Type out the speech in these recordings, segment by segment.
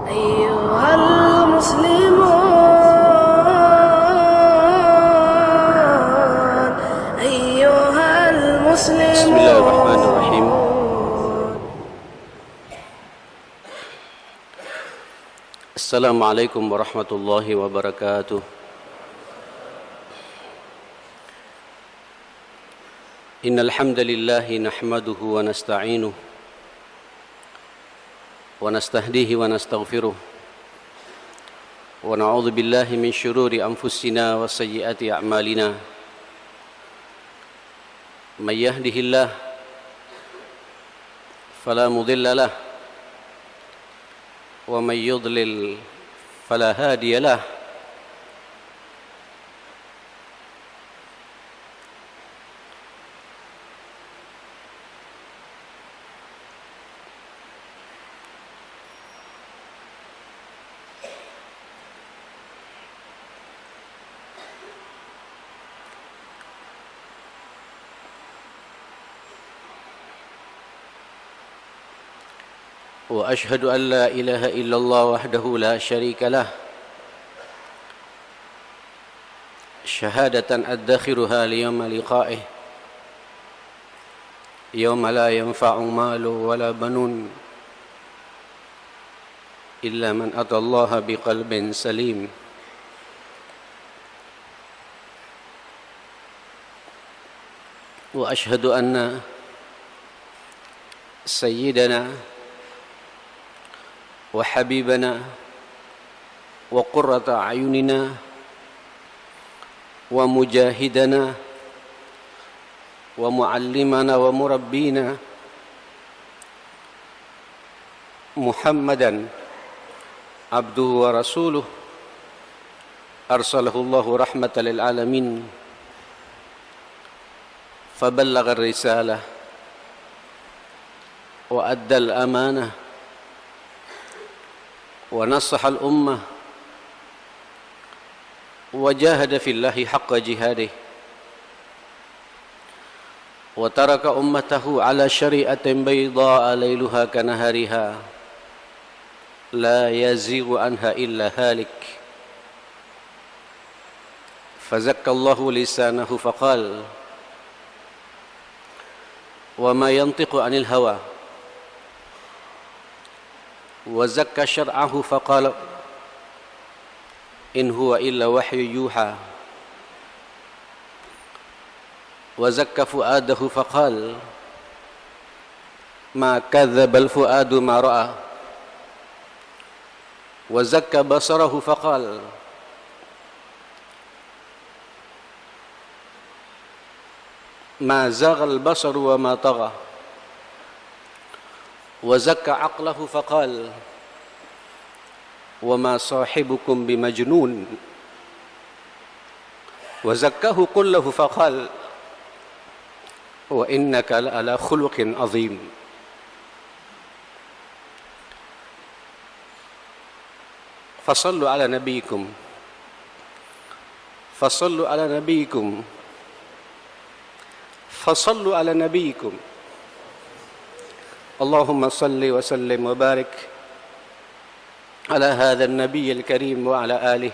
أيها المسلمون أيها بسم الله الرحمن الرحيم. المسلمون السلام عليكم ورحمة الله وبركاته. إن الحمد لله نحمده ونستعينه ونستهديه ونستغفره ونعوذ بالله من شرور أنفسنا وسيئات أعمالنا. من يهده الله فلا مضل له ومن يضلل فلا هادي له. وأشهد أن لا إله إلا الله وحده لا شريك له شهادة أدخرها ليوم لقائه يوم لا ينفع مال ولا بنون إلا من أتى الله بقلب سليم. وأشهد أن سيدنا وحبيبنا وقرة أعيننا ومجاهدنا ومعلمنا ومربينا محمدا عبده ورسوله أرسله الله رحمة للعالمين فبلغ الرسالة وأدى الأمانة ونصح الأمة وجاهد في الله حق جهاده وترك أمته على شريعة بيضاء ليلها كنهارها لا يزيغ عنها إلا هالك. فزكى الله لسانه فقال وما ينطق عن الهوى وزكى شرعه فقال إن هو إلا وحي يوحى وزكى فؤاده فقال ما كذب الفؤاد ما رأى وزكى بصره فقال ما زاغ البصر وما طغى وزكى عقله فقال وما صاحبكم بمجنون وزكاه كله فقال وإنك لعلى خلق عظيم. فصلوا على نبيكم فصلوا على نبيكم فصلوا على نبيكم اللهم صل وسلم وبارك على هذا النبي الكريم وعلى آله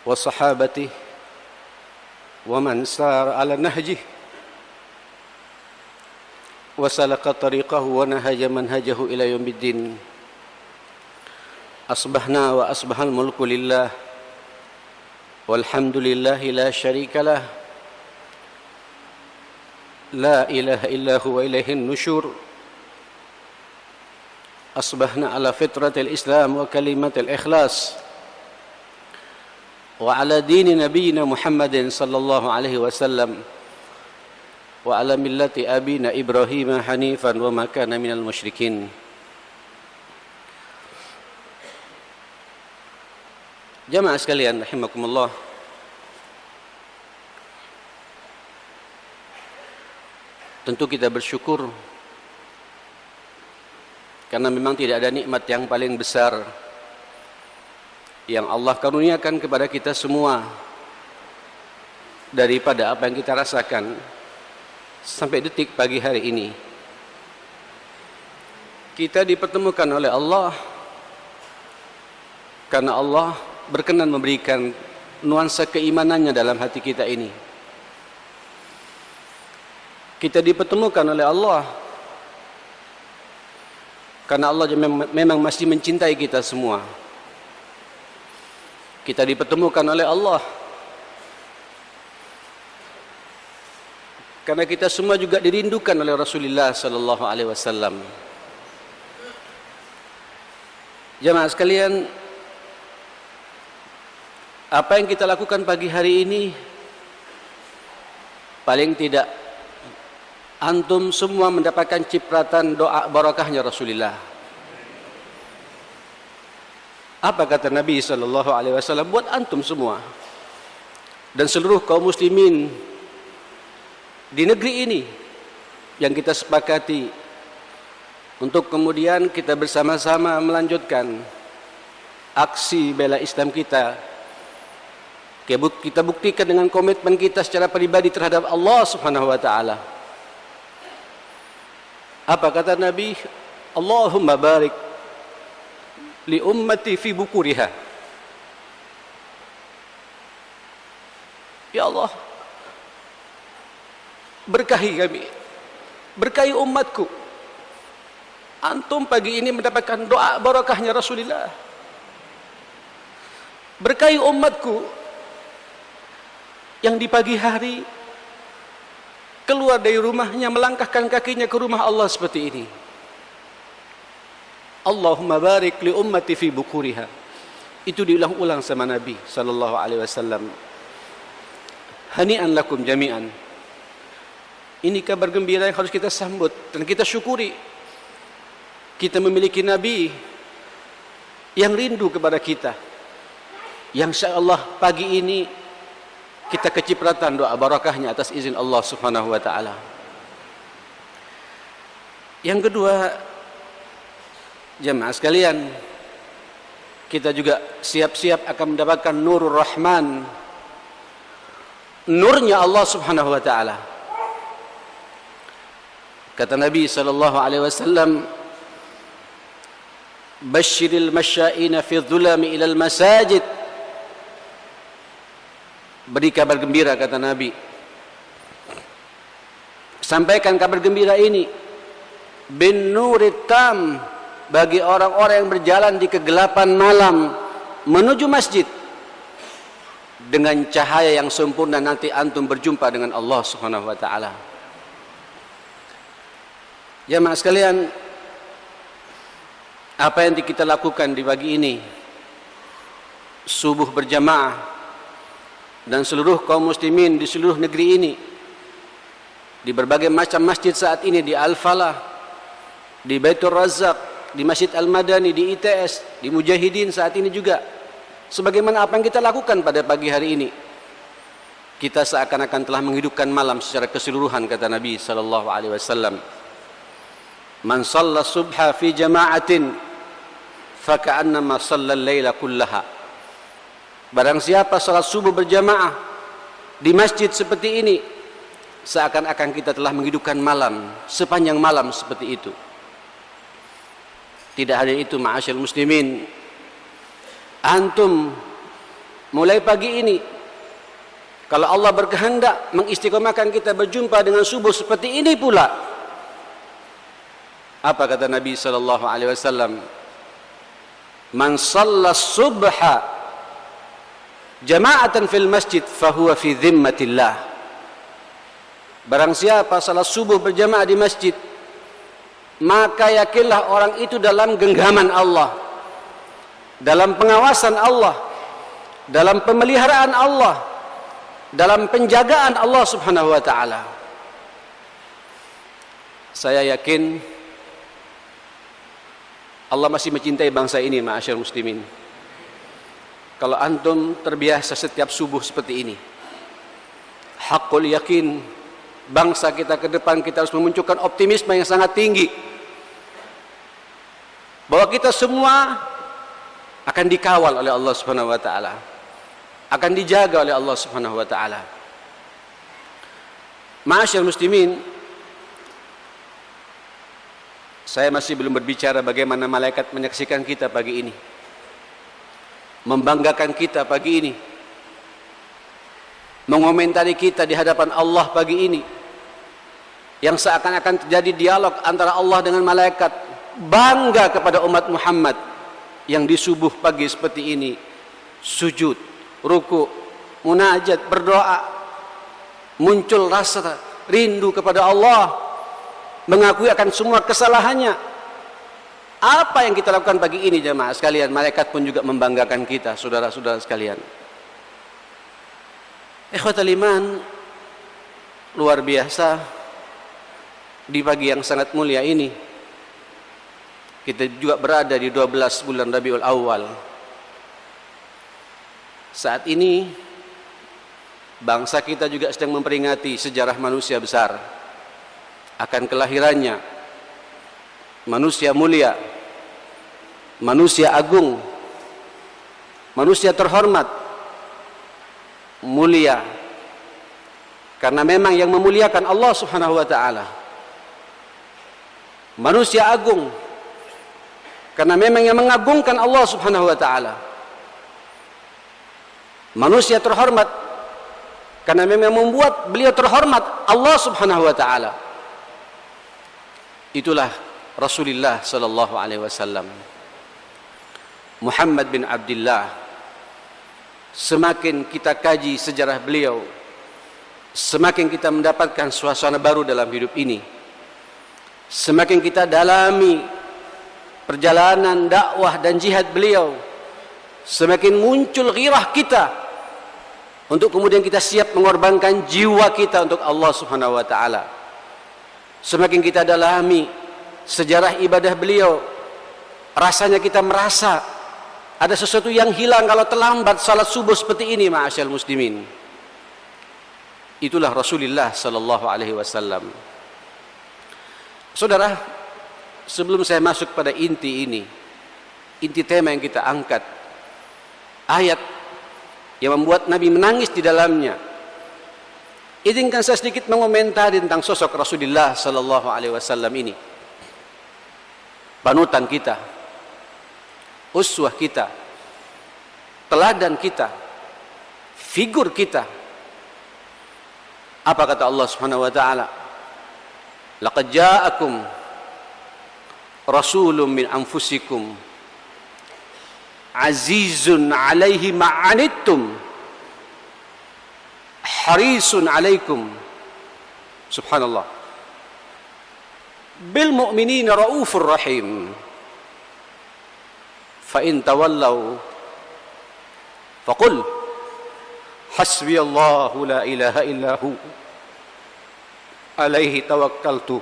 وصحابته ومن سار على نهجه وسلك طريقه ونهج منهجه إلى يوم الدين. أصبحنا وأصبح الملك لله والحمد لله لا شريك له لا إله إلا هو إليه النشور. أصبحنا على فطرة الإسلام وكلمة الإخلاص وعلى دين نبينا محمد صلى الله عليه وسلم وعلى ملة أبينا إبراهيم حنيفا وما كان من المشركين. Jamaah sekalian rahimakumullah, tentu kita bersyukur karena memang tidak ada nikmat yang paling besar yang Allah karuniakan kepada kita semua daripada apa yang kita rasakan sampai detik pagi hari ini. Kita dipertemukan oleh Allah karena Allah berkenan memberikan nuansa keimanannya dalam hati kita ini. Kita dipertemukan oleh Allah karena Allah memang masih mencintai kita semua. Kita dipertemukan oleh Allah karena kita semua juga dirindukan oleh Rasulullah sallallahu alaihi wasallam. Jemaah sekalian, apa yang kita lakukan pagi hari ini, paling tidak antum semua mendapatkan cipratan doa barakahnya Rasulullah. Apa kata Nabi sallallahu alaihi wasallam buat antum semua dan seluruh kaum muslimin di negeri ini yang kita sepakati untuk kemudian kita bersama-sama melanjutkan aksi bela Islam kita. Kita buktikan dengan komitmen kita secara pribadi terhadap Allah Subhanahu wa taala. Apa kata Nabi? Allahumma barik li ummati fi bukuriha. Ya Allah, berkahi kami, berkahi umatku. Antum pagi ini mendapatkan doa barakahnya Rasulullah. Berkahi umatku yang di pagi hari keluar dari rumahnya, melangkahkan kakinya ke rumah Allah seperti ini. Allahumma barik li ummati fi bukuriha. Itu diulang-ulang sama Nabi sallallahu alaihi wasallam. Hani'an lakum jami'an. Ini kabar gembira yang harus kita sambut dan kita syukuri. Kita memiliki Nabi yang rindu kepada kita, yang insyaallah pagi ini kita kecipratan doa barakahnya atas izin Allah Subhanahu wa taala. Yang kedua, jemaah sekalian, kita juga siap-siap akan mendapatkan nurur rahman, nurnya Allah Subhanahu wa taala. Kata Nabi sallallahu alaihi wasallam, "Basyiril masya'ina fi dhulami ilal masajid." Beri kabar gembira, kata Nabi. Sampaikan kabar gembira ini bin nurit tam, bagi orang-orang yang berjalan di kegelapan malam menuju masjid dengan cahaya yang sempurna. Nanti antum berjumpa dengan Allah Subhanahu wa taala. Jemaah sekalian, apa yang kita lakukan di pagi ini, subuh berjamaah, dan seluruh kaum muslimin di seluruh negeri ini, di berbagai macam masjid saat ini, di Al-Falah, di Baitur Razzaq, di Masjid Al-Madani, di ITS, di Mujahidin saat ini juga, sebagaimana apa yang kita lakukan pada pagi hari ini, kita seakan-akan telah menghidupkan malam secara keseluruhan. Kata Nabi sallallahu alaihi wasallam, "Man shalla subha fi jama'atin fa ka'annama shalla al-laila kullaha." Barang siapa salat subuh berjamaah di masjid seperti ini, seakan-akan kita telah menghidupkan malam, sepanjang malam seperti itu. Tidak hanya itu, ma'asyal muslimin, antum mulai pagi ini, kalau Allah berkehendak mengistiqomahkan kita berjumpa dengan subuh seperti ini pula. Apa kata Nabi sallallahu alaihi wasallam? "Man shalla subha jama'atan fil masjid fahuwa fi dhimmatillah." Barang siapa salat subuh berjamaah di masjid, maka yakinlah orang itu dalam genggaman Allah, dalam pengawasan Allah, dalam pemeliharaan Allah, dalam penjagaan Allah Subhanahu wa taala. Saya yakin Allah masih mencintai bangsa ini, ma'asyar muslimin. Kalau antum terbiasa setiap subuh seperti ini, hakul yakin, bangsa kita ke depan kita harus memunculkan optimisme yang sangat tinggi, bahwa kita semua akan dikawal oleh Allah Subhanahu wa taala, akan dijaga oleh Allah Subhanahu wa taala. Ma'asyar muslimin, saya masih belum berbicara bagaimana malaikat menyaksikan kita pagi ini. membanggakan kita pagi ini, mengomentari kita di hadapan Allah pagi ini, yang seakan-akan terjadi dialog antara Allah dengan malaikat. Bangga kepada umat Muhammad yang di subuh pagi seperti ini sujud, ruku, munajat, berdoa, muncul rasa rindu kepada Allah, mengakui akan semua kesalahannya. Apa yang kita lakukan pagi ini jemaah sekalian, malaikat pun juga membanggakan kita, saudara-saudara sekalian. Ikhwatal iman, luar biasa di pagi yang sangat mulia ini kita juga berada di 12 bulan Rabiul Awal. Saat ini bangsa kita juga sedang memperingati sejarah manusia besar, akan kelahirannya manusia mulia, manusia agung, manusia terhormat, mulia karena memang yang memuliakan Allah Subhanahu wa taala. Manusia agung karena memang yang mengagungkan Allah Subhanahu wa taala. Manusia terhormat karena memang membuat beliau terhormat Allah Subhanahu wa taala. Itulah Rasulullah sallallahu alaihi wasallam, Muhammad bin Abdullah. Semakin kita kaji sejarah beliau, semakin kita mendapatkan suasana baru dalam hidup ini. Semakin kita dalami perjalanan dakwah dan jihad beliau, semakin muncul ghirah kita untuk kemudian kita siap mengorbankan jiwa kita untuk Allah Subhanahu wa taala. Semakin kita dalami sejarah ibadah beliau, rasanya kita merasa ada sesuatu yang hilang kalau terlambat salat subuh seperti ini, ma'asyal muslimin. Itulah Rasulullah sallallahu alaihi wasallam. Saudara, sebelum saya masuk pada inti ini, inti tema yang kita angkat, ayat yang membuat Nabi menangis di dalamnya, izinkan saya sedikit mengomentari tentang sosok Rasulullah sallallahu alaihi wasallam ini. Panutan kita, uswah kita, teladan kita, figur kita. Apa kata Allah Subhanahu wa taala? Laqad ja'akum rasulun min anfusikum azizun 'alaihi ma 'anittum harisun 'alaikum. Subhanallah. Bil mu'minina raufur rahim. Fa in tawallaw faqul hasbiyallahu la ilaha illahu alaihi tawakkaltu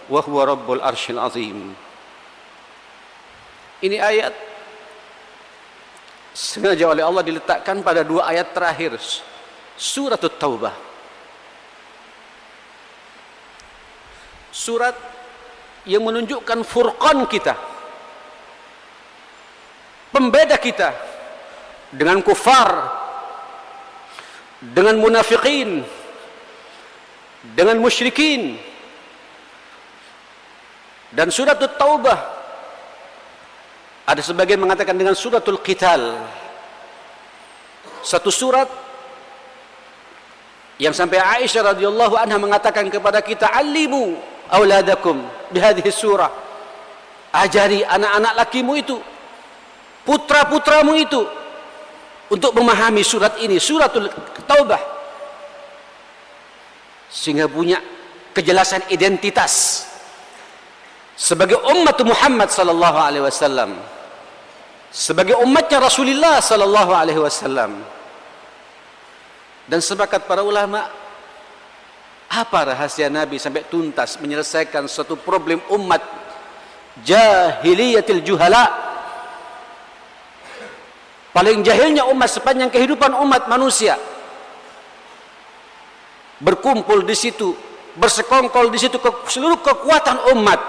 wa huwa rabbul arsyil azim. Ini ayat sengaja oleh Allah diletakkan pada dua ayat terakhir surat At-Taubah. Surat yang menunjukkan furqan kita, pembeda kita dengan kufar, dengan munafikin, dengan musyrikin. Dan suratul Taubah ada sebagian mengatakan dengan suratul Qital, satu surat yang sampai Aisyah radhiyallahu anha mengatakan kepada kita, "Allimu auladakum bihadhihi surah." Ajari anak-anak lakimu itu, putra-putramu itu untuk memahami surat ini, suratul Taubah, sehingga punya kejelasan identitas sebagai umat Muhammad sallallahu alaihi wasallam, sebagai umatnya Rasulullah sallallahu alaihi wasallam. Dan sepakat para ulama, apa rahasia Nabi sampai tuntas menyelesaikan suatu problem umat jahiliyatil juhala, paling jahilnya umat sepanjang kehidupan umat manusia, berkumpul di situ, bersekongkol di situ seluruh kekuatan umat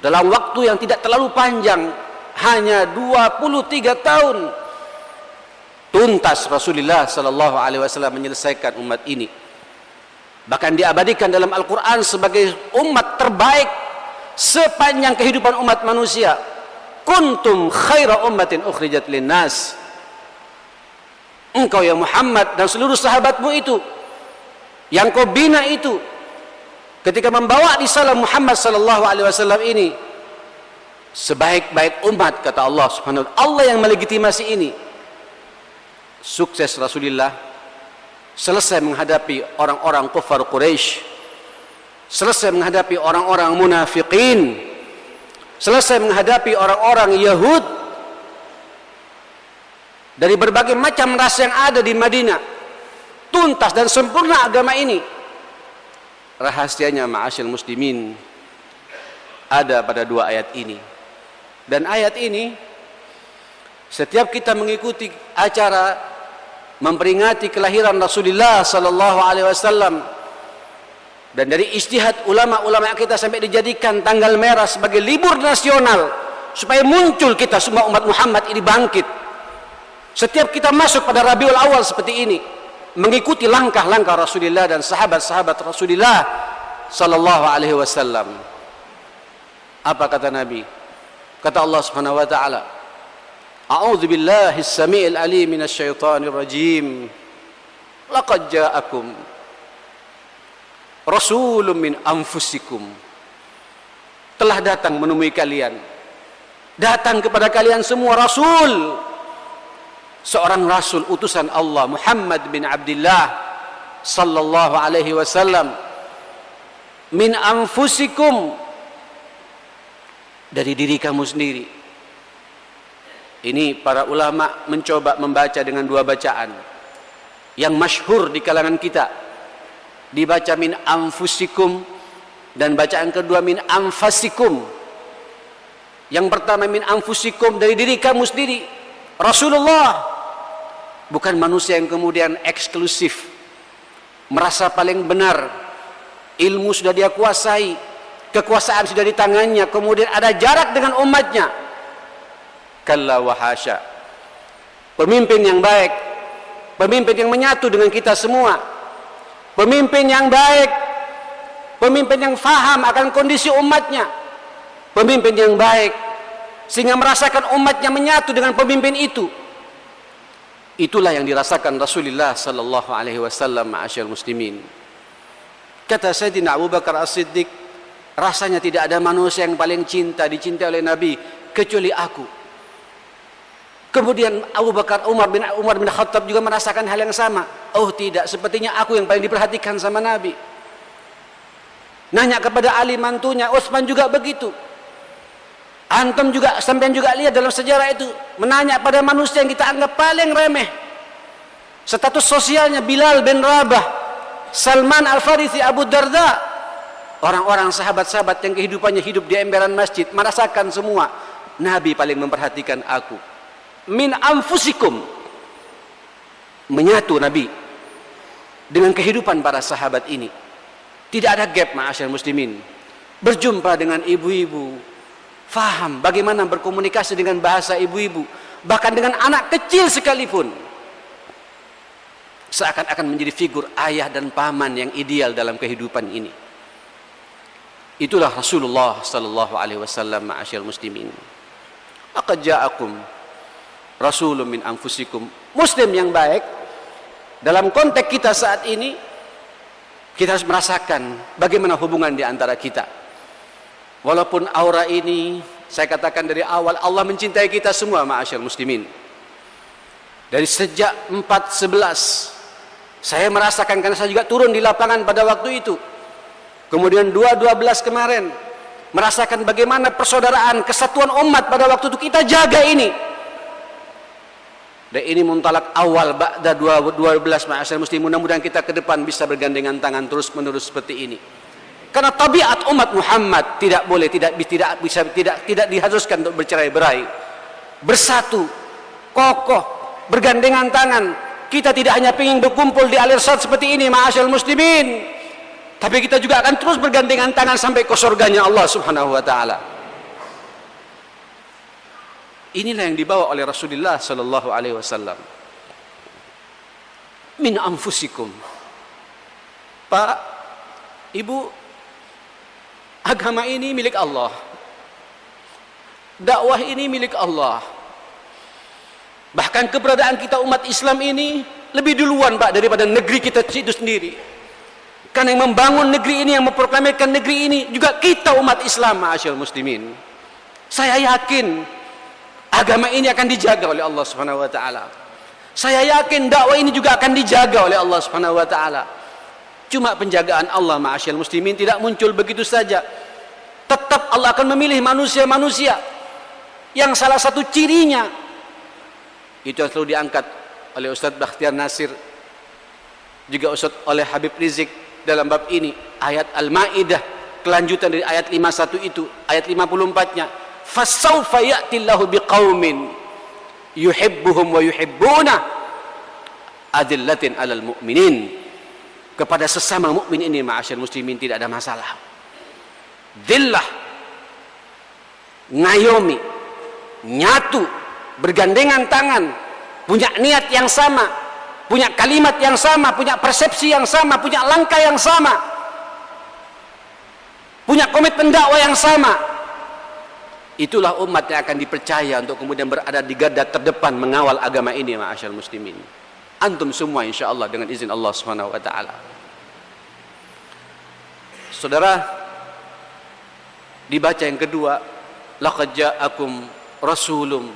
dalam waktu yang tidak terlalu panjang, hanya 23 tahun. Tuntas Rasulullah sallallahu alaihi wasallam menyelesaikan umat ini. Bahkan diabadikan dalam Al-Qur'an sebagai umat terbaik sepanjang kehidupan umat manusia. kuntum khaira ummatin ukhrijat linnas. Engkau ya Muhammad dan seluruh sahabatmu itu yang kau bina itu ketika membawa risalah Muhammad sallallahu alaihi wasallam ini sebaik-baik umat, kata Allah Subhanahu wa taala. Allah yang melegitimasi ini. Sukses Rasulullah selesai menghadapi orang-orang kufar Quraisy, selesai menghadapi orang-orang munafikin, selesai menghadapi orang-orang Yahud dari berbagai macam ras yang ada di Madinah. Tuntas dan sempurna agama ini. Rahasianya ma'asyil muslimin ada pada dua ayat ini. Dan ayat ini setiap kita mengikuti acara memperingati kelahiran Rasulullah sallallahu alaihi wasallam, dan dari ijtihad ulama-ulama kita sampai dijadikan tanggal merah sebagai libur nasional supaya muncul kita semua umat Muhammad ini bangkit. Setiap kita masuk pada Rabiul Awal seperti ini, mengikuti langkah-langkah Rasulullah dan sahabat-sahabat Rasulullah sallallahu alaihi wasallam. Apa kata Nabi? Kata Allah Subhanahu wa taala, A'udzu billahi as-sami'il 'alim minasy syaithanir rajim. Laqad ja'akum rasulun min anfusikum. Telah datang menemui kalian, datang kepada kalian semua rasul, seorang rasul utusan Allah, Muhammad bin Abdullah sallallahu alaihi wasallam, min anfusikum, dari diri kamu sendiri. Ini para ulama mencoba membaca dengan dua bacaan yang masyhur di kalangan kita, dibaca min anfusikum dan bacaan kedua min anfasikum. Yang pertama min anfusikum, dari diri kamu sendiri. Rasulullah bukan manusia yang kemudian eksklusif, merasa paling benar, ilmu sudah dia kuasai, kekuasaan sudah di tangannya, kemudian ada jarak dengan umatnya. Kalla wa hasya. Pemimpin yang baik, pemimpin yang menyatu dengan kita semua, pemimpin yang baik, pemimpin yang faham akan kondisi umatnya, pemimpin yang baik sehingga merasakan umatnya menyatu dengan pemimpin itu. Itulah yang dirasakan Rasulullah sallallahu alaihi wasallam, ma'asyal muslimin. Kata Sayyidina Abu Bakar As-Siddiq, rasanya tidak ada manusia yang paling dicintai oleh Nabi kecuali aku. Kemudian Umar bin Khattab juga merasakan hal yang sama. Oh tidak, sepertinya aku yang paling diperhatikan sama Nabi. Nanya kepada Ali mantunya, Utsman juga begitu. Antum juga, sampean juga lihat dalam sejarah itu, menanya pada manusia yang kita anggap paling remeh, status sosialnya Bilal bin Rabah, Salman Al-Farisi, Abu Darda, orang-orang sahabat-sahabat yang kehidupannya hidup di emperan masjid, merasakan semua Nabi paling memperhatikan aku. Min anfusikum, menyatu Nabi dengan kehidupan para sahabat ini. Tidak ada gap, ma'asyar muslimin. Berjumpa dengan ibu-ibu, faham bagaimana berkomunikasi dengan bahasa ibu-ibu, bahkan dengan anak kecil sekalipun, seakan-akan menjadi figur ayah dan paman yang ideal dalam kehidupan ini. Itulah Rasulullah sallallahu alaihi wasallam, ma'asyar muslimin. Laqad ja'akum rasulun min anfusikum. Muslim yang baik dalam konteks kita saat ini, kita harus merasakan bagaimana hubungan di antara kita. Walaupun aura ini, saya katakan dari awal, Allah mencintai kita semua, ma'asyar muslimin. Dari sejak 4.11 saya merasakan, karena saya juga turun di lapangan pada waktu itu. Kemudian 2.12 kemarin merasakan bagaimana persaudaraan, kesatuan umat pada waktu itu kita jaga ini. Dan ini muntalak awal ba'da 12, ma'asyar muslimin. Mudah-mudahan kita ke depan bisa bergandengan tangan terus menerus seperti ini. Karena tabiat umat Muhammad tidak boleh, tidak diharuskan untuk bercerai-berai. Bersatu, kokoh, bergandengan tangan. Kita tidak hanya ingin berkumpul di Al-Irsyad seperti ini, ma'asyar muslimin, tapi kita juga akan terus bergandengan tangan sampai ke surganya Allah Subhanahu wa taala. Inilah yang dibawa oleh Rasulullah sallallahu alaihi wasallam. Min anfusikum. Pak, Ibu, agama ini milik Allah. Dakwah ini milik Allah. Bahkan keberadaan kita umat Islam ini lebih duluan Pak daripada negeri kita itu sendiri. Karena yang membangun negeri ini, yang memproklamirkan negeri ini juga kita umat Islam, ma'asyiral muslimin. Saya yakin agama ini akan dijaga oleh Allah Subhanahu wa taala. Saya yakin dakwah ini juga akan dijaga oleh Allah Subhanahu wa taala. Cuma penjagaan Allah, ma'asyiral muslimin, tidak muncul begitu saja. Tetap Allah akan memilih manusia-manusia yang salah satu cirinya itu yang selalu diangkat oleh Ustaz Bakhtiar Nasir, juga Ustaz oleh Habib Rizik dalam bab ini, ayat Al-Maidah, kelanjutan dari ayat 51 itu, ayat 54-nya, fasawfa ya'tillahu biqaumin yuhibbuhum wa yuhibbuna adillatin 'alal mu'minin. Kepada sesama mukmin ini, ma'asyar muslimin, tidak ada masalah. Dillah, ngayomi, nyatu, bergandengan tangan, punya niat yang sama, punya kalimat yang sama, punya persepsi yang sama, punya langkah yang sama, punya komitmen dakwah yang sama. Itulah umat yang akan dipercaya untuk kemudian berada di garda terdepan mengawal agama ini, ma'asyar muslimin. Antum semua insyaallah dengan izin Allah Subhanahu wa taala. Saudara, dibaca yang kedua, laqad ja'akum rasulun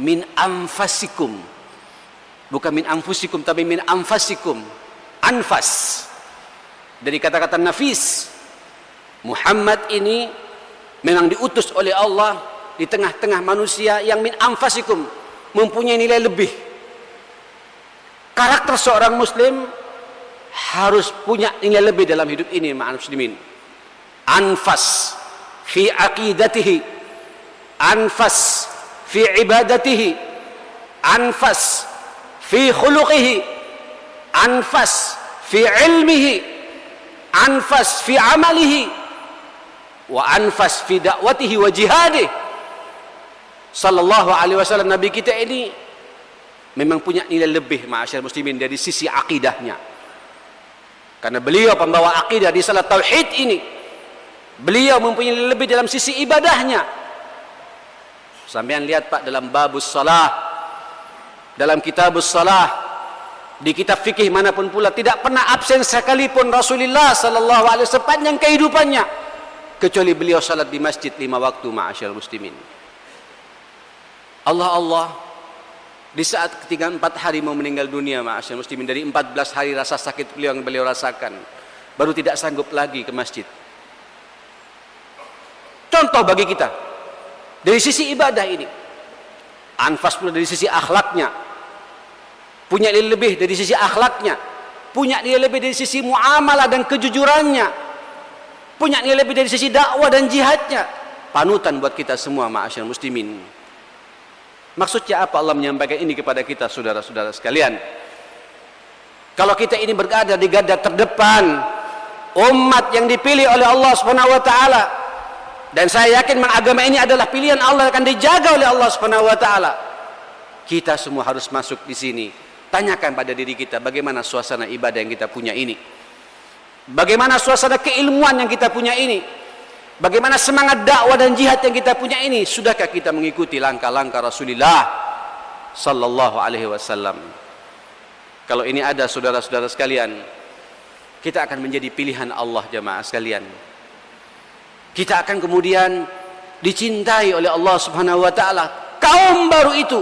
min anfasikum. Bukan min anfusikum tapi min anfasikum. Anfas dari kata-kata nafis. Muhammad ini memang diutus oleh Allah di tengah-tengah manusia yang min anfasikum, mempunyai nilai lebih. Karakter seorang muslim harus punya nilai lebih dalam hidup ini, ma'al muslimin. Anfas fi aqidatihi, anfas fi ibadatihi, anfas fi khuluqihi, anfas fi ilmihi, anfas fi amalihi, wa anfas fi da'watihi wa jihadihi. Sallallahu alaihi wasallam, Nabi kita ini memang punya nilai lebih, ma'asyar muslimin, dari sisi akidahnya. Karena beliau pembawa akidah di salat tauhid ini. Beliau mempunyai nilai lebih dalam sisi ibadahnya. Sampean lihat Pak, dalam babus salah, dalam kitabus salah, di kitab fikih manapun pula, tidak pernah absen sekalipun Rasulullah sallallahu alaihi wasallam sepanjang kehidupannya, kecuali beliau salat di masjid 5 waktu, ma'asyar muslimin. Allah di saat ketiga 4 hari mau meninggal dunia, ma'asyar muslimin, dari 14 hari rasa sakit beliau yang beliau rasakan, baru tidak sanggup lagi ke masjid. Contoh bagi kita dari sisi ibadah ini. Anfas pula dari sisi akhlaknya, punya nilai lebih dari sisi akhlaknya, punya nilai lebih dari sisi muamalah dan kejujurannya, punya nilai lebih dari sisi dakwah dan jihadnya. Panutan buat kita semua, ma'asyar muslimin. Maksudnya apa Allah menyampaikan ini kepada kita, saudara-saudara sekalian? Kalau kita ini berada di garda terdepan, umat yang dipilih oleh Allah Subhanahu wa taala, dan saya yakin agama ini adalah pilihan Allah, akan dijaga oleh Allah Subhanahu wa taala. Kita semua harus masuk di sini. Tanyakan pada diri kita, bagaimana suasana ibadah yang kita punya ini? Bagaimana suasana keilmuan yang kita punya ini? Bagaimana semangat dakwah dan jihad yang kita punya ini? Sudahkah kita mengikuti langkah-langkah Rasulullah sallallahu alaihi wasallam? Kalau ini ada, saudara-saudara sekalian, kita akan menjadi pilihan Allah, jamaah sekalian. Kita akan kemudian dicintai oleh Allah Subhanahu wa taala, kaum baru itu,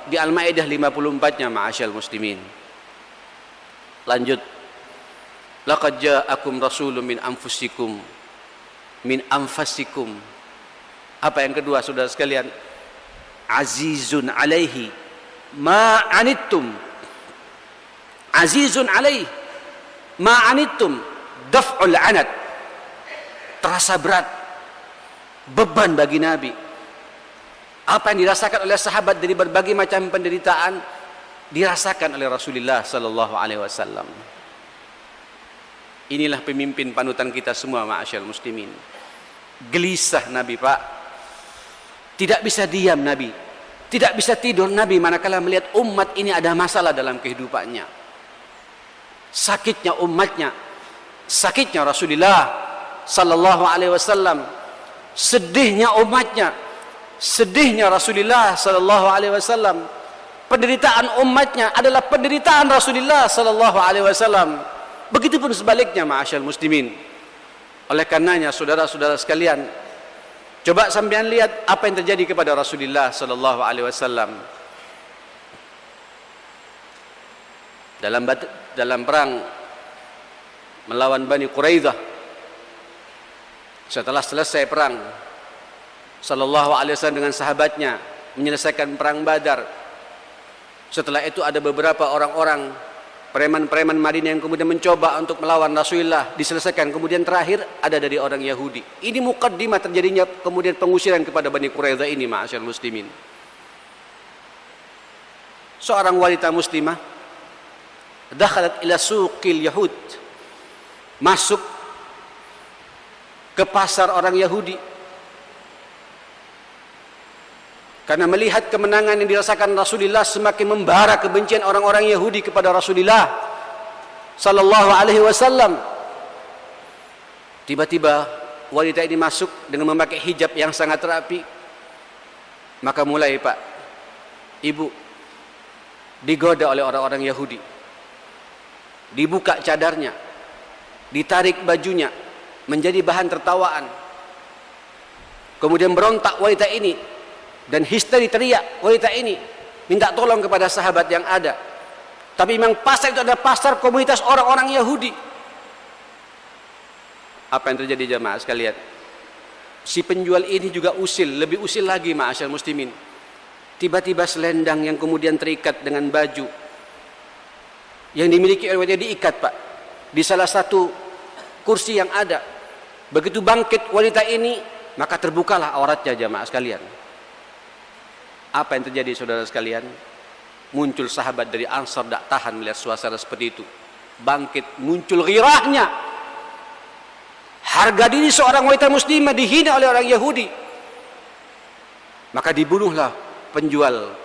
di Al-Maidah 54-nya, ma'asyal muslimin. Lanjut, laqad ja'akum rasulun min anfusikum, min anfasikum. Apa yang kedua, saudara sekalian? Azizun alaihi ma anittum. Azizun alaihi ma anittum, daf'ul anat. Terasa berat, beban bagi Nabi. Apa yang dirasakan oleh sahabat dari berbagai macam penderitaan, dirasakan oleh Rasulullah sallallahu alaihi wasallam. Inilah pemimpin panutan kita semua, ma'asyar muslimin. Gelisah Nabi, Pak. Tidak bisa diam Nabi, tidak bisa tidur Nabi manakala melihat umat ini ada masalah dalam kehidupannya. Sakitnya umatnya, sakitnya Rasulullah sallallahu alaihi wasallam, sedihnya umatnya, sedihnya Rasulullah sallallahu alaihi wasallam, penderitaan umatnya adalah penderitaan Rasulullah sallallahu alaihi wasallam. Begitupun sebaliknya ma'asyal muslimin. Oleh karenanya saudara-saudara sekalian, coba sampean lihat apa yang terjadi kepada Rasulullah sallallahu alaihi wasallam dalam perang melawan Bani Quraidah. Setelah selesai perang, sallallahu alaihi wasallam dengan sahabatnya menyelesaikan perang Badar. Setelah itu ada beberapa orang-orang preman-preman Madinah yang kemudian mencoba untuk melawan Rasulullah, diselesaikan. Kemudian terakhir ada dari orang Yahudi. Ini mukaddimah terjadinya kemudian pengusiran kepada Bani Quraidah ini, ma'asyar muslimin. Seorang wanita muslimah dakhalat ila suqil yahud, masuk ke pasar orang Yahudi, karena melihat kemenangan yang dirasakan Rasulullah, semakin membara kebencian orang-orang Yahudi kepada Rasulullah sallallahu alaihi wasallam. Tiba-tiba wanita ini masuk dengan memakai hijab yang sangat rapi. Maka mulai Pak, Ibu digoda oleh orang-orang Yahudi. Dibuka cadarnya, ditarik bajunya, menjadi bahan tertawaan. Kemudian berontak wanita ini, dan histeri teriak wanita ini, minta tolong kepada sahabat yang ada. Tapi memang pasar itu adalah pasar komunitas orang-orang Yahudi. Apa yang terjadi jamaah sekalian? Si penjual ini juga usil, lebih usil lagi ma'asyar muslimin. Tiba-tiba selendang yang kemudian terikat dengan baju yang dimiliki oleh wanita diikat Pak di salah satu kursi yang ada. Begitu bangkit wanita ini, maka terbukalah auratnya jamaah sekalian. Apa yang terjadi saudara sekalian? Muncul sahabat dari Ansar tak tahan melihat suasana seperti itu. Bangkit, muncul ghirahnya. Harga diri seorang wanita muslimah dihina oleh orang Yahudi. Maka dibunuhlah penjual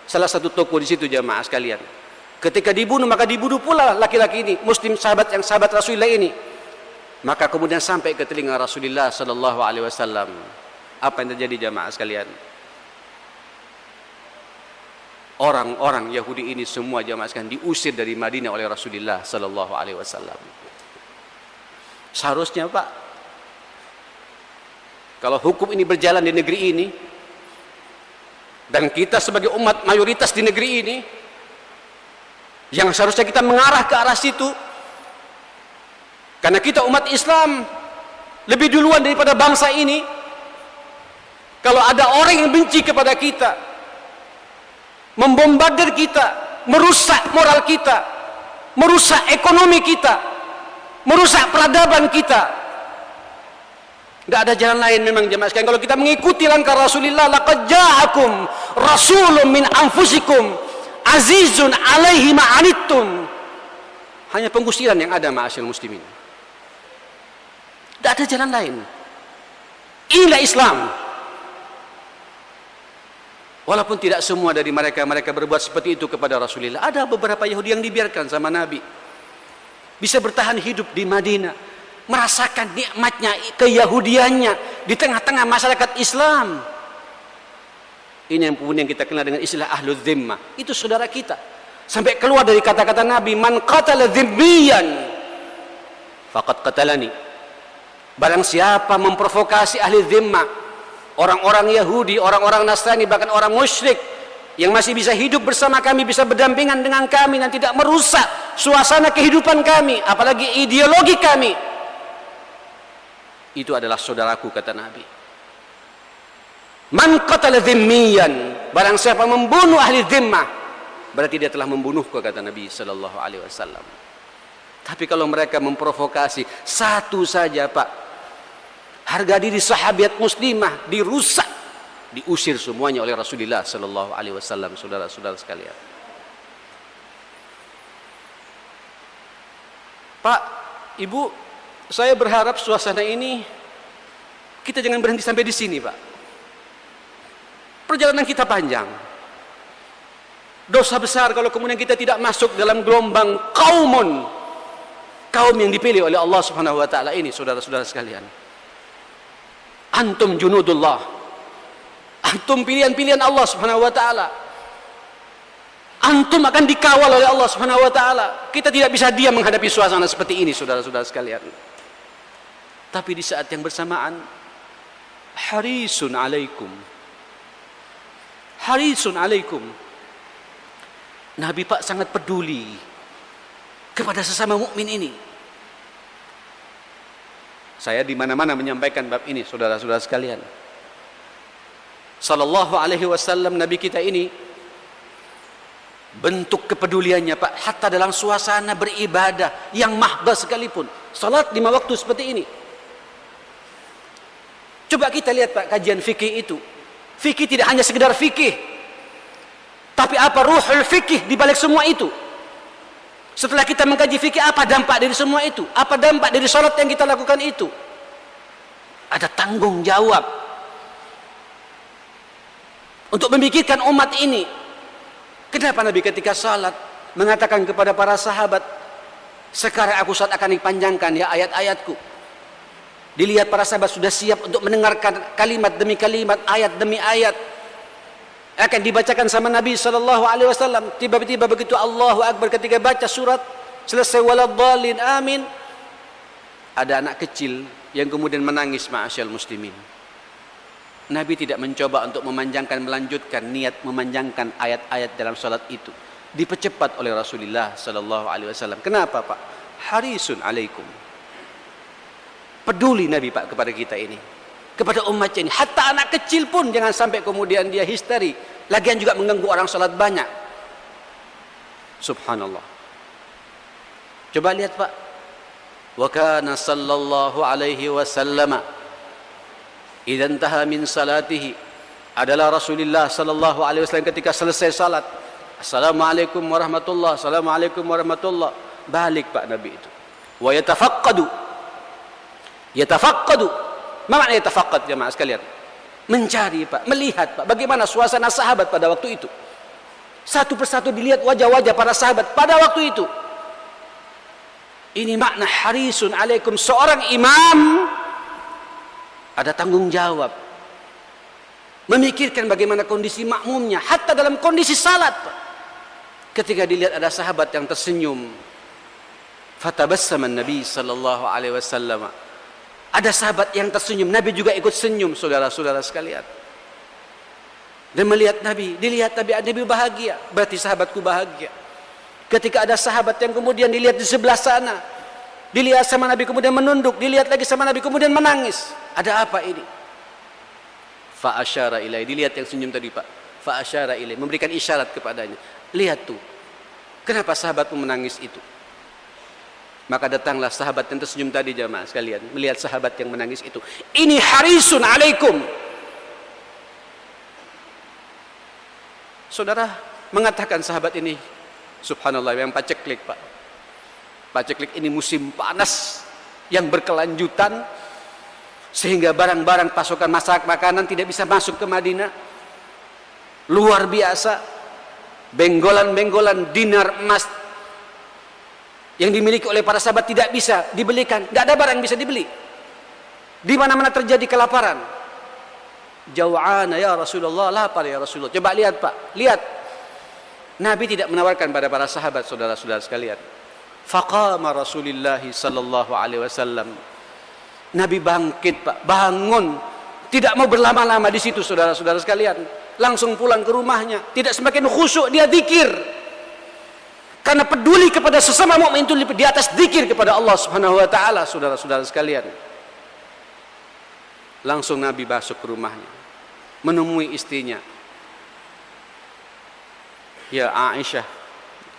salah satu toko di situ jamaah sekalian. Ketika dibunuh, maka dibunuh pula laki-laki ini, muslim sahabat yang sahabat Rasulullah ini. Maka kemudian sampai ke telinga Rasulullah sallallahu alaihi wasallam. Apa yang terjadi jamaah sekalian? Orang-orang Yahudi ini semua jamaah sekalian diusir dari Madinah oleh Rasulullah sallallahu alaihi wasallam. Seharusnya Pak, kalau hukum ini berjalan di negeri ini, dan kita sebagai umat mayoritas di negeri ini, yang seharusnya kita mengarah ke arah situ, karena kita umat Islam lebih duluan daripada bangsa ini. Kalau ada orang yang benci kepada kita, membombardir kita, merusak moral kita, merusak ekonomi kita, merusak peradaban kita, tidak ada jalan lain memang jemaah sekalian kalau kita mengikuti langkah Rasulullah. Laqad ja'akum rasulun min anfusikum azizun alaihi ma'anittum. Hanya pengusiran yang ada ma'asyil muslimin. Tidak ada jalan lain. Inilah Islam. Walaupun tidak semua dari mereka berbuat seperti itu kepada Rasulullah. Ada beberapa Yahudi yang dibiarkan sama Nabi, bisa bertahan hidup di Madinah, merasakan nikmatnya keyahudiannya di tengah-tengah masyarakat Islam. Ini yang kemudian kita kenal dengan istilah ahlul zimmah. Itu saudara kita. Sampai keluar dari kata-kata Nabi, man qatala dzimmiyan faqad qatalani. Barang siapa memprovokasi ahli zimmah, orang-orang Yahudi, orang-orang Nasrani, bahkan orang musyrik yang masih bisa hidup bersama kami, bisa berdampingan dengan kami dan tidak merusak suasana kehidupan kami, apalagi ideologi kami, itu adalah saudaraku, kata Nabi. Man qatala dzimmiyan, barang siapa membunuh ahli zimmah, berarti dia telah membunuhku, kata Nabi sallallahu alaihi wasallam. Tapi kalau mereka memprovokasi satu saja Pak, harga diri sahabat muslimah dirusak, diusir semuanya oleh Rasulullah sallallahu alaihi wasallam. Saudara-saudara sekalian, Pak, Ibu, saya berharap suasana ini kita jangan berhenti sampai di sini Pak. Perjalanan kita panjang. Dosa besar kalau kemudian kita tidak masuk dalam gelombang kaum yang dipilih oleh Allah Subhanahu wa taala ini, saudara-saudara sekalian. Antum junudullah. Antum pilihan-pilihan Allah Subhanahu wa taala. Antum akan dikawal oleh Allah Subhanahu wa taala. Kita tidak bisa diam menghadapi suasana seperti ini, saudara-saudara sekalian. Tapi di saat yang bersamaan, harisun alaikum. Harisun alaikum. Nabi Pak sangat peduli kepada sesama mukmin ini. Saya di mana-mana menyampaikan bab ini, saudara-saudara sekalian. Sallallahu alaihi wasallam, Nabi kita ini bentuk kepeduliannya Pak, hatta dalam suasana beribadah yang mahdah sekalipun, salat 5 waktu seperti ini. Coba kita lihat Pak, kajian fikih itu. Fikih tidak hanya sekedar fikih, tapi apa ruhul fikih di balik semua itu. Setelah kita mengkaji fikih, apa dampak dari semua itu? Apa dampak dari salat yang kita lakukan itu? Ada tanggung jawab untuk memikirkan umat ini. Kenapa Nabi ketika salat mengatakan kepada para sahabat, sekarang aku saat akan dipanjangkan ya ayat-ayatku. Dilihat para sahabat sudah siap untuk mendengarkan kalimat demi kalimat, ayat demi ayat. Akan dibacakan sama Nabi SAW. Tiba-tiba begitu Allahu Akbar, ketika baca surat selesai waladhdallin amin, ada anak kecil yang kemudian menangis, ma'asyal muslimin. Nabi tidak mencoba untuk memanjangkan, melanjutkan niat memanjangkan ayat-ayat dalam salat itu. Dipercepat oleh Rasulullah SAW. Kenapa Pak? Harisun alaikum. Peduli Nabi Pak kepada kita ini, kepada umatnya ini. Hatta anak kecil pun jangan sampai kemudian dia histeri. Lagian juga mengganggu orang salat banyak. Subhanallah. Coba lihat Pak. Wa kana sallallahu alaihi wasallam idza intaha min salatihi, adalah Rasulullah sallallahu alaihi wasallam ketika selesai salat, assalamualaikum warahmatullah, assalamualaikum warahmatullah, balik Pak Nabi itu. Wa yatafaqqadu. Ma makna yatafaqqad jemaah sekalian? Mencari Pak, melihat Pak bagaimana suasana sahabat pada waktu itu. Satu persatu dilihat wajah-wajah para sahabat pada waktu itu. Ini makna harisun alaikum. Seorang imam ada tanggung jawab memikirkan bagaimana kondisi makmumnya, hatta dalam kondisi salat. Ketika dilihat ada sahabat yang tersenyum, fatabassama Nabi sallallahu alaihi wasallam. Ada sahabat yang tersenyum, Nabi juga ikut senyum, saudara-saudara sekalian. Dan melihat Nabi, dilihat Nabi bahagia, berarti sahabatku bahagia. Ketika ada sahabat yang kemudian dilihat di sebelah sana, dilihat sama Nabi kemudian menunduk, dilihat lagi sama Nabi kemudian menangis. Ada apa ini? Fa asyara ilai, dilihat yang senyum tadi Pak. Fa asyara ilai, memberikan isyarat kepadanya. Lihat tuh, kenapa sahabatmu menangis itu? Maka datanglah sahabat yang tersenyum tadi jamaah sekalian, melihat sahabat yang menangis itu. Ini harisun alaikum. Saudara mengatakan sahabat ini, subhanallah, yang paceklik Pak. Paceklik ini musim panas yang berkelanjutan, sehingga barang-barang pasokan makanan tidak bisa masuk ke Madinah. Luar biasa, benggolan-benggolan dinar emas yang dimiliki oleh para sahabat tidak bisa dibelikan, tidak ada barang yang bisa dibeli. Di mana-mana terjadi kelaparan. Jau'ana ya Rasulullah, lapar ya Rasulullah. Coba lihat Pak, lihat. Nabi tidak menawarkan pada para sahabat, saudara-saudara sekalian. Faqama Rasulullah sallallahu alaihi wasallam. Nabi bangkit Pak, bangun. Tidak mau berlama-lama di situ, saudara-saudara sekalian. Langsung pulang ke rumahnya. Tidak semakin khusyuk, dia zikir. Karena peduli kepada sesama mukmin itu di atas zikir kepada Allah Subhanahu wa taala, saudara-saudara sekalian. Langsung Nabi masuk ke rumahnya, menemui istrinya. Ya Aisyah.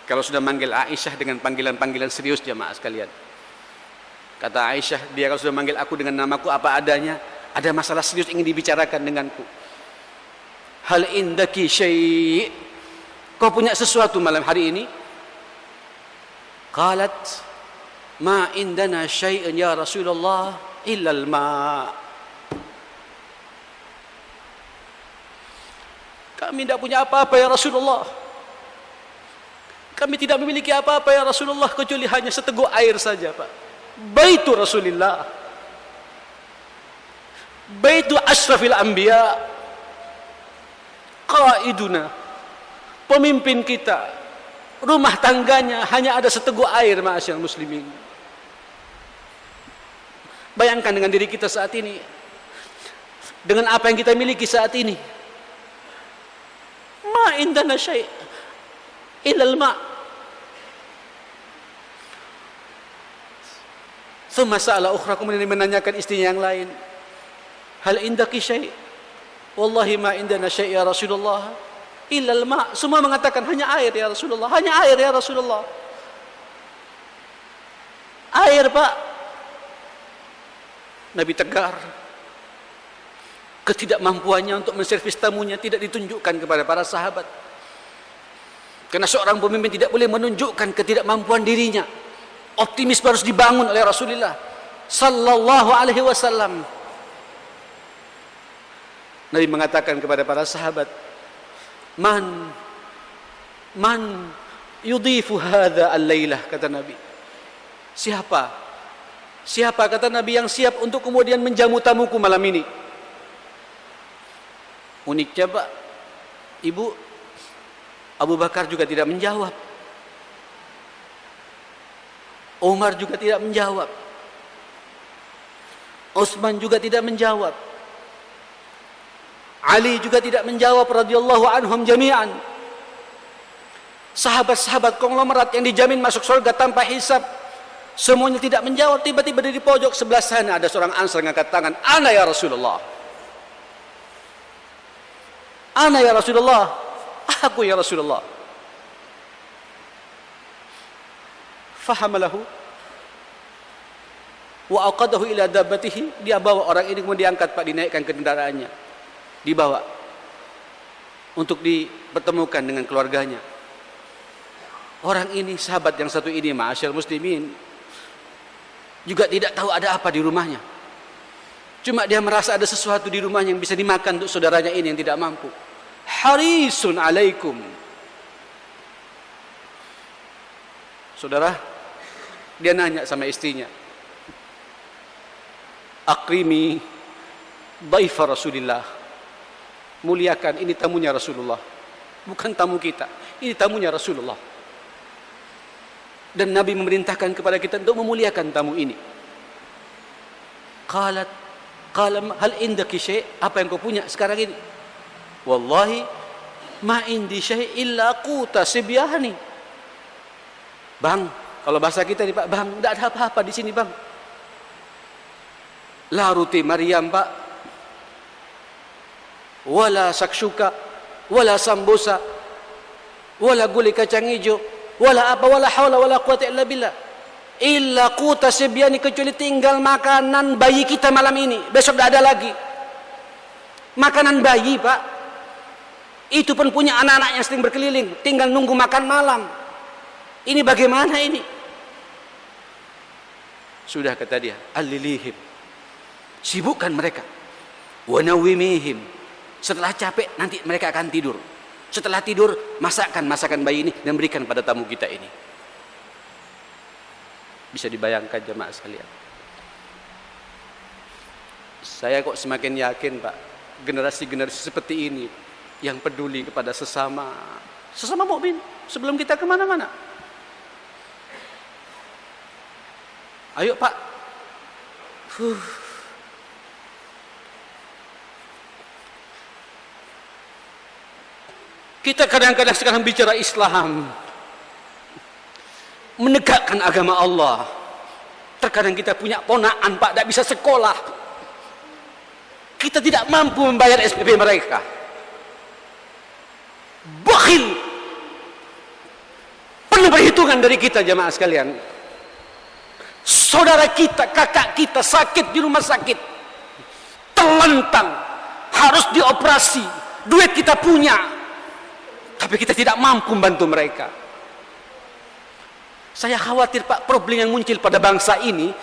Kalau sudah manggil Aisyah dengan panggilan-panggilan serius jemaah sekalian. Kata Aisyah, dia kalau sudah manggil aku dengan namaku apa adanya, ada masalah serius ingin dibicarakan denganku. Hal indaki syai'? Kau punya sesuatu malam hari ini? Qalat, ma indana syai'un ya Rasulullah illa al-ma'. Kami tidak punya apa-apa ya Rasulullah. Kami tidak memiliki apa-apa ya Rasulullah kecuali hanya seteguk air saja Pak. Baitu Rasulillah, baitu asyrafil anbiya, qaiduna, pemimpin kita, rumah tangganya hanya ada seteguk air, ma'asyar muslimin. Bayangkan dengan diri kita saat ini, dengan apa yang kita miliki saat ini. Ma indana syai' illal ma'. Thumma sa'ala ukhra, kemudian menanyakan istrinya yang lain, hal indaki syai'? Wallahi ma indana syai' ya Rasulullah illal ma'. Semua mengatakan hanya air ya Rasulullah, hanya air ya Rasulullah. Air, Pak. Nabi tegar. Ketidakmampuannya untuk menservis tamunya tidak ditunjukkan kepada para sahabat. Karena seorang pemimpin tidak boleh menunjukkan ketidakmampuan dirinya. Optimis harus dibangun oleh Rasulullah sallallahu alaihi wasallam. Nabi mengatakan kepada para sahabat, Man yudhifu hadha al-lailah, kata Nabi. Siapa kata Nabi yang siap untuk kemudian menjamu tamuku malam ini? Uniknya, Pak, Ibu, Abu Bakar juga tidak menjawab. Umar juga tidak menjawab. Utsman juga tidak menjawab. Ali juga tidak menjawab radhiyallahu anhum jami'an. Sahabat-sahabat konglomerat yang dijamin masuk surga tanpa hisab, semuanya tidak menjawab. Tiba-tiba dari pojok sebelah sana ada seorang Ansar yang angkat tangan, "Ana ya Rasulullah." "Ana ya Rasulullah." "Aku ya Rasulullah." Fahamalahu wa aqadahu ila dabbatihi. Dia bawa orang ini, kemudian diangkat, Pak, dinaikkan ke kendaraannya, dibawa untuk dipertemukan dengan keluarganya. Orang ini, sahabat yang satu ini, ma'asyar muslimin, juga tidak tahu ada apa di rumahnya. Cuma dia merasa ada sesuatu di rumahnya yang bisa dimakan untuk saudaranya ini yang tidak mampu. Harisun alaikum. Saudara, dia nanya sama istrinya, akrimi dhaifa Rasulillah. Muliakan, ini tamunya Rasulullah. Bukan tamu kita, ini tamunya Rasulullah. Dan Nabi memerintahkan kepada kita untuk memuliakan tamu ini. Qala hal indaki syai'? Apa yang kau punya sekarang ini? Wallahi ma indi syai' illa quta sibyahani. Bang, kalau bahasa kita nih, Pak, Bang, enggak ada apa-apa di sini, Bang. La roti Maryam, Pak. Wala sakshuka, wala sambusa, wala gulai kacang hijau, wala apa, wala hawla wala quwata illa billah. Illa quta sibyani, kecuali tinggal makanan bayi kita malam ini. Besok tidak ada lagi. Makanan bayi, Pak. Itu pun punya anak-anak yang sering berkeliling, tinggal nunggu makan malam. Ini bagaimana ini? Sudah, kata dia, alilihim, sibukkan mereka. Wa nawimihim, setelah capek nanti mereka akan tidur. Setelah tidur, masakkan masakan bayi ini dan berikan pada tamu kita ini. Bisa dibayangkan jemaah sekalian. Saya kok semakin yakin, Pak, generasi-generasi seperti ini yang peduli kepada sesama mukmin sebelum kita kemana-mana. Ayo, Pak. Kita kadang-kadang sekarang bicara Islam, menegakkan agama Allah. Terkadang kita punya ponakan, Pak, tidak bisa sekolah. Kita tidak mampu membayar SPP mereka. Bakhil. Perlu perhitungan dari kita, jemaah sekalian. Saudara kita, kakak kita sakit di rumah sakit, terlentang, harus dioperasi. Duit kita punya, tapi kita tidak mampu membantu mereka. Saya khawatir, Pak, problem yang muncul pada bangsa ini,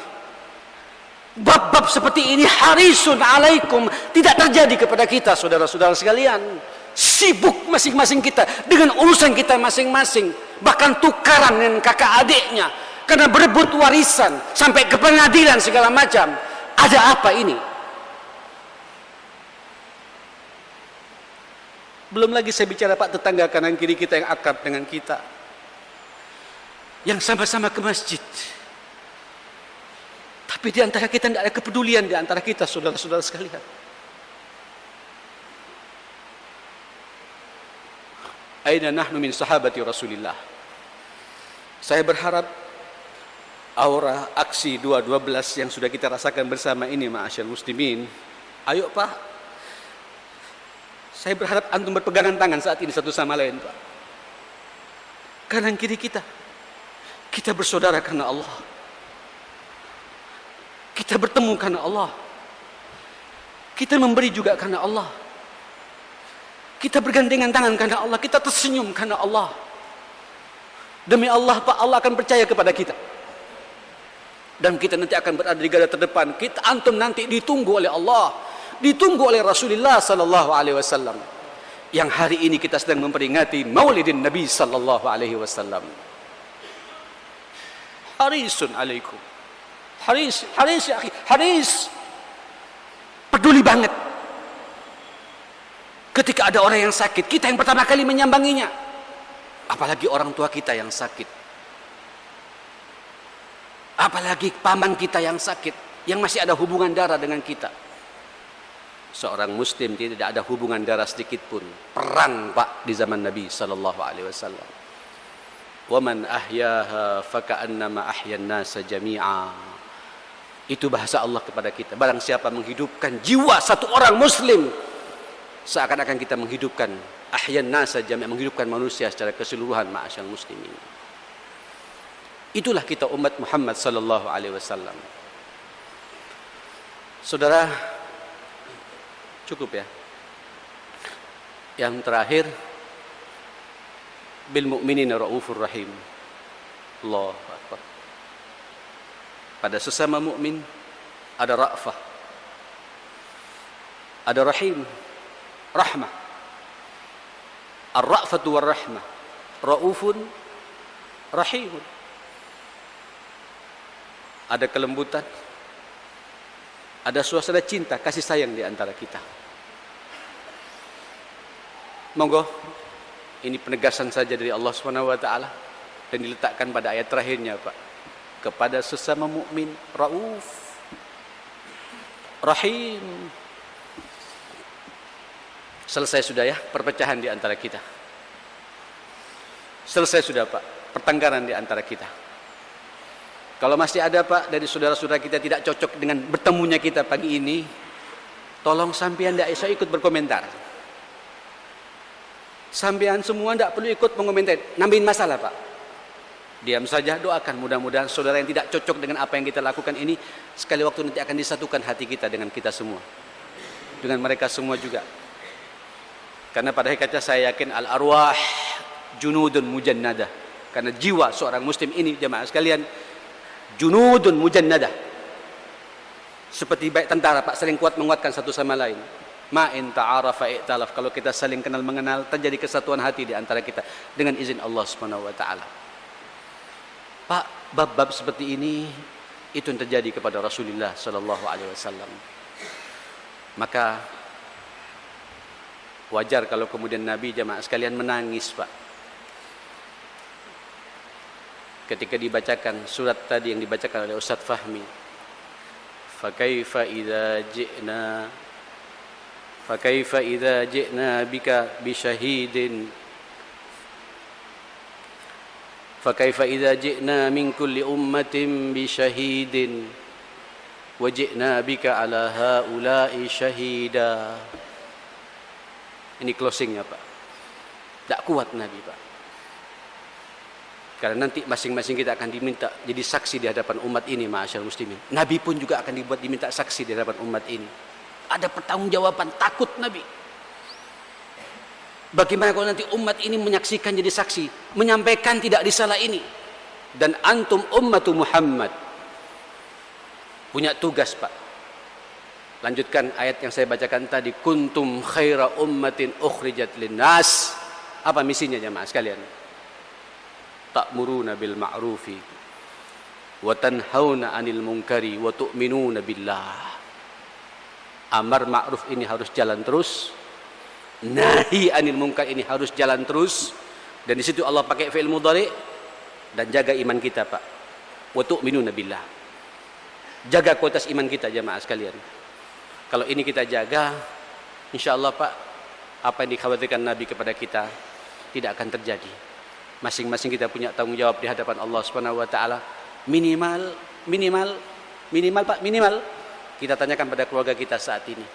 bab-bab seperti ini, harisun alaikum, tidak terjadi kepada kita, saudara-saudara sekalian. Sibuk masing-masing kita dengan urusan kita masing-masing, bahkan tukaran dengan kakak adiknya karena berebut warisan sampai ke pengadilan segala macam. Ada apa ini? Belum lagi saya bicara Pak tetangga kanan kiri kita yang akrab dengan kita, yang sama-sama ke masjid, tapi di antara kita tidak ada kepedulian di antara kita, saudara-saudara sekalian. Aina nahnu min sahabati Rasulillah. Saya berharap aura aksi 212 yang sudah kita rasakan bersama ini, ma'asyal muslimin, ayo Pak, saya berharap antum berpegangan tangan saat ini satu sama lain, Pak. Kanan kiri kita bersaudara karena Allah. Kita bertemu karena Allah. Kita memberi juga karena Allah. Kita bergandengan tangan karena Allah. Kita tersenyum karena Allah. Demi Allah, Pak, Allah akan percaya kepada kita. Dan kita nanti akan berada di garda terdepan. Kita antum nanti ditunggu oleh Allah, ditunggu oleh Rasulullah sallallahu alaihi wasallam. Yang hari ini kita sedang memperingati Maulidin Nabi sallallahu alaihi wasallam. Harisun alaikum. Haris ya akhi, haris. Peduli banget. Ketika ada orang yang sakit, kita yang pertama kali menyambanginya. Apalagi orang tua kita yang sakit. Apalagi paman kita yang sakit, yang masih ada hubungan darah dengan kita. Seorang muslim tidak ada hubungan darah sedikit pun. Perang, Pak, di zaman Nabi sallallahu alaihi wasallam. Wa man ahyaha faka'annama ahyan nasa jami'a. Itu bahasa Allah kepada kita. Barang siapa menghidupkan jiwa satu orang muslim, seakan-akan kita menghidupkan ahyan nasa jami'a, menghidupkan manusia secara keseluruhan, ma'asyal muslimin. Itulah kita umat Muhammad sallallahu alaihi wasallam. Saudara, cukup ya. Yang terakhir, bil mu'minina raufur rahim. Allahu akbar. Pada sesama mukmin ada ra'fah, ada rahim, rahmah. Ar-ra'fatu war-rahmah, raufun rahimun. Ada kelembutan, ada suasana cinta, kasih sayang di antara kita. Monggo, ini penegasan saja dari Allah Subhanahu wa taala dan diletakkan pada ayat terakhirnya, Pak. Kepada sesama mukmin rauf, rahim. Selesai sudah ya perpecahan di antara kita. Selesai sudah, Pak, pertengkaran di antara kita. Kalau masih ada, Pak, dari saudara-saudara kita tidak cocok dengan bertemunya kita pagi ini, tolong sampean tidak bisa ikut berkomentar. Sampean semua tidak perlu ikut mengomentar, nambahin masalah, Pak. Diam saja, doakan mudah-mudahan saudara yang tidak cocok dengan apa yang kita lakukan ini, sekali waktu nanti akan disatukan hati kita dengan kita semua, dengan mereka semua juga. Karena pada hakikatnya saya yakin al-arwah junudun mujannadah. Karena jiwa seorang muslim ini, jemaah sekalian, junudun mujannadah. Seperti baik tentara, Pak, saling kuat menguatkan satu sama lain. Ma'in ta'arafa i'talaf. Kalau kita saling kenal mengenal, terjadi kesatuan hati di antara kita dengan izin Allah Subhanahu wa taala. Pak, bab-bab seperti ini itu yang terjadi kepada Rasulullah sallallahu alaihi wasallam. Maka wajar kalau kemudian Nabi, jemaah sekalian, menangis, Pak, ketika dibacakan surat tadi yang dibacakan oleh Ustaz Fahmi. Fakaifa idza ji'na bika bisyahidin fakaifa idza ji'na min kulli ummatin bisyahidin wa ji'na bika ala haula'i syahida. Ini closingnya, Pak. Tak kuat Nabi, Pak. Karena nanti masing-masing kita akan diminta jadi saksi di hadapan umat ini, ma'asyarul muslimin. Nabi pun juga akan diminta saksi di hadapan umat ini. Ada pertanggungjawaban, takut Nabi. Bagaimana kalau nanti umat ini menyaksikan jadi saksi, menyampaikan tidak disalah ini. Dan antum ummatu Muhammad punya tugas, Pak. Lanjutkan ayat yang saya bacakan tadi, kuntum khaira ummatin ukhrijat linnas. Apa misinya, jemaah sekalian? Ta'muruna bil ma'rufi wa tanhauna 'anil munkari wa tu'minuna billah. Amar ma'ruf ini harus jalan terus, nahi anil munkar ini harus jalan terus, dan di situ Allah pakai fi'il mudhari. Dan jaga iman kita, Pak. Wa tu'minuna billah. Jaga kualitas iman kita, jamaah sekalian. Kalau ini kita jaga, insyaallah, Pak, apa yang dikhawatirkan Nabi kepada kita tidak akan terjadi. Masing-masing kita punya tanggung jawab di hadapan Allah Subhanahu wa taala. Minimal Pak, kita tanyakan pada keluarga kita saat ini.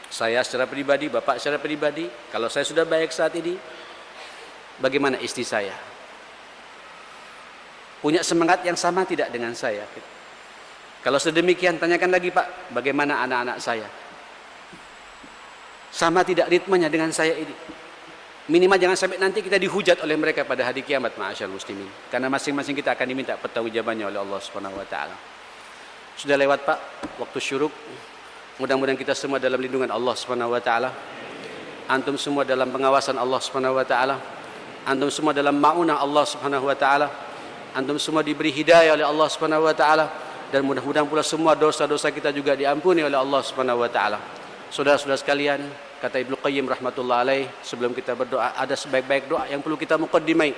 Saya secara pribadi, Bapak secara pribadi, kalau saya sudah baik saat ini, bagaimana istri saya? Punya semangat yang sama tidak dengan saya? Kalau sedemikian, tanyakan lagi, Pak, bagaimana anak-anak saya? Sama tidak ritmenya dengan saya ini? Minimal jangan sampai nanti kita dihujat oleh mereka pada hari kiamat, ma'asyal muslimin. Karena masing-masing kita akan diminta pertanggungjawabannya oleh Allah Subhanahu wa taala. Sudah lewat, Pak, waktu syuruk. Mudah-mudahan kita semua dalam lindungan Allah Subhanahu wa taala. Antum semua dalam pengawasan Allah Subhanahu wa taala. Antum semua dalam ma'unah Allah Subhanahu wa taala. Antum semua diberi hidayah oleh Allah Subhanahu wa taala, dan mudah-mudahan pula semua dosa-dosa kita juga diampuni oleh Allah Subhanahu wa taala. Saudara-saudara sekalian, kata Ibnu Qayyim rahmatullah alaih, sebelum kita berdoa ada sebaik-baik doa yang perlu kita muqaddimai.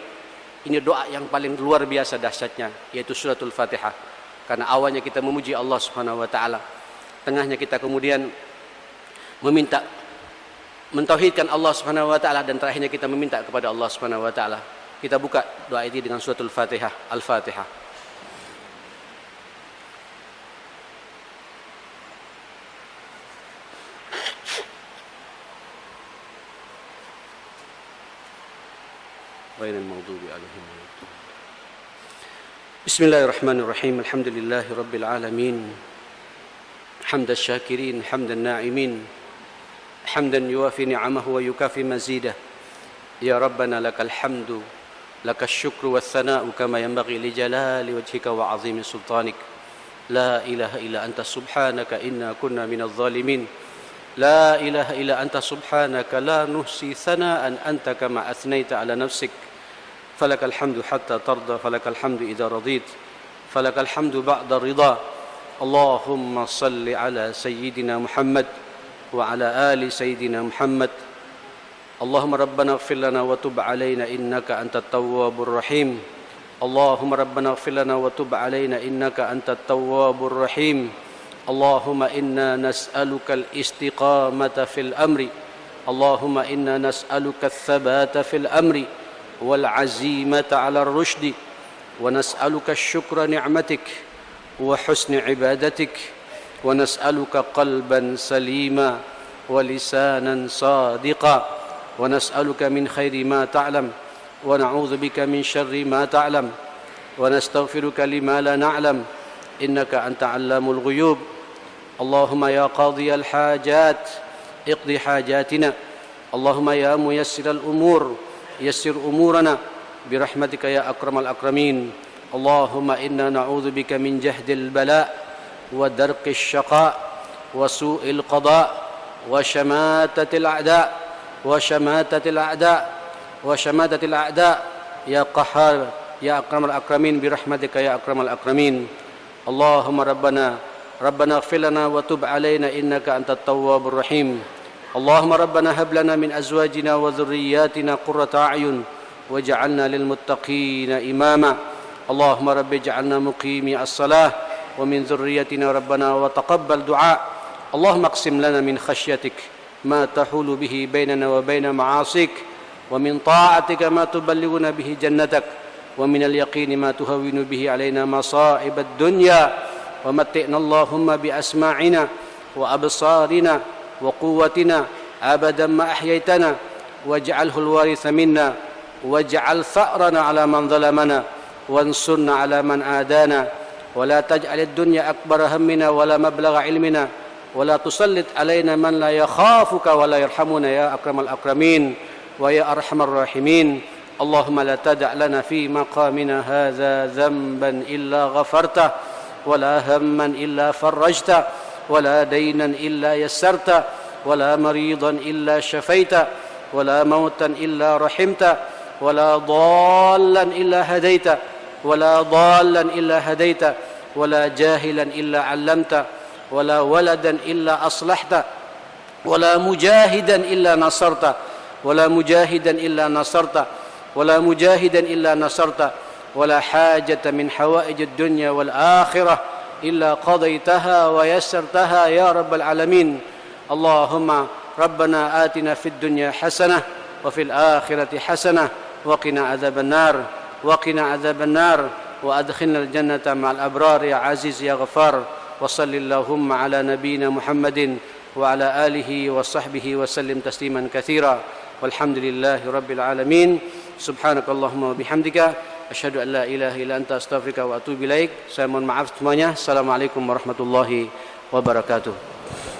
Ini doa yang paling luar biasa dahsyatnya, yaitu suratul Fatihah. Karena awalnya kita memuji Allah Subhanahu wa taala, tengahnya kita kemudian meminta mentauhidkan Allah Subhanahu wa taala, dan terakhirnya kita meminta kepada Allah Subhanahu wa taala. Kita buka doa ini dengan suratul Fatihah. Al-Fatihah. Ghairil maghdubi 'alaihim. Bismillahirrahmanirrahim. Alhamdulillahi rabbil alamin. Hamdan syakirin, hamdan na'imin. Hamdan yuwafi ni'amahu wa yukafi mazidah. Ya Rabbana lakal hamdu, lakal syukru wa thana'u kama yanbaghi li jalali wajhika wa 'azimi sultanik. La ilaha illa anta subhanaka inna kunna minadh dhalimin. La ilaha illa anta subhanaka la nuhsi thana'an anta kama athnaita ala nafsik. Falakal hamdu hatta tarda, falakal hamdu idza radit, falakal hamdu ba'da ridha. Allahumma salli ala sayyidina Muhammad wa ala ali sayyidina Muhammad. Allahumma rabbana ighfir lana wa tub alaina innaka antat tawwabur rahim. Allahumma rabbana ighfir lana wa tub alaina innaka antat tawwabur rahim. Allahumma inna nas'aluka al-istiqamata fil amri. Allahumma inna nas'aluka al-thabata fil amri wal azimata 'ala ar-rushdi, wa nas'aluka syukra ni'matik wa husni ibadatik, wa nas'aluka qalban salima wa lisanan sadiqa, wa nas'aluka min khairi ma ta'lam wa na'udzu bika min syarri ma ta'lam wa nastaghfiruka lima la na'lam innaka anta 'allamul ghuyub. Allahumma ya qadhiyal hajat iqdi hajatina. Allahumma ya muyassiral umur yassir umurana birahmatika ya akramal akramin. Allahumma inna na'udzu bika min jahdil bala wa darqis syaqa wa su'il qada wa syamatatil a'da wa syamatatil a'da wa syamatatil a'da ya qahhar ya akramal akramin birahmatika ya akramal akramin. Allahumma rabbana ighfir lana wa tub alaina innaka antat tawwabur rahim. Allahumma rabbana hab lana min azwajina wa dhurriyyatina qurrata a'yun waj'alna lil muttaqina imama. Allahumma rabbi ij'alna muqimi as-salah wa min dhurriyyatina rabbana wa taqabbal du'a. Allahumma aqsim lana min khashyatik ma tahulu bihi bainana wa baina ma'asik, wa min ta'atika ma tuballighuna bihi jannatak, wa min al-yaqini ma tuhawwinu bihi alaina masa'ib ad-dunya, wa matti'na Allahumma bi asma'ina wa absarina وقوتنا أبدا ما أحييتنا واجعله الوارث منا واجعل ثأرنا على من ظلمنا وانصرنا على من عادانا ولا تجعل الدنيا أكبر همنا ولا مبلغ علمنا ولا تسلط علينا من لا يخافك ولا يرحمنا يا أكرم الأكرمين ويا أرحم الراحمين. اللهم لا تدع لنا في مقامنا هذا ذنبا إلا غفرته ولا هما إلا فرجته ولا دينا إلا يسرت ولا مريضا إلا شفيت ولا موتا إلا رحمت ولا ضالا إلا هديت ولا ضالا إلا هديت ولا جاهلا إلا علمت ولا ولدا إلا أصلحت ولا مجاهدا إلا نصرته ولا مجاهدا إلا نصرته ولا مجاهدا إلا نصرته ولا حاجة من حوائج الدنيا والآخرة إلا قضيتها ويسرتها يا رب العالمين. اللهم ربنا آتنا في الدنيا حسنة وفي الآخرة حسنة وقنا عذاب النار وقنا عذاب النار وأدخلنا الجنة مع الأبرار يا عزيز يا غفار. وصل اللهم على نبينا محمد وعلى آله وصحبه وسلم تسليما كثيرا والحمد لله رب العالمين. سبحانك اللهم وبحمدك أشهد أن لا إله إلا أنت أستغفرك وأتوب إليك. Saya mohon maaf semuanya. Assalamualaikum warahmatullahi wabarakatuh.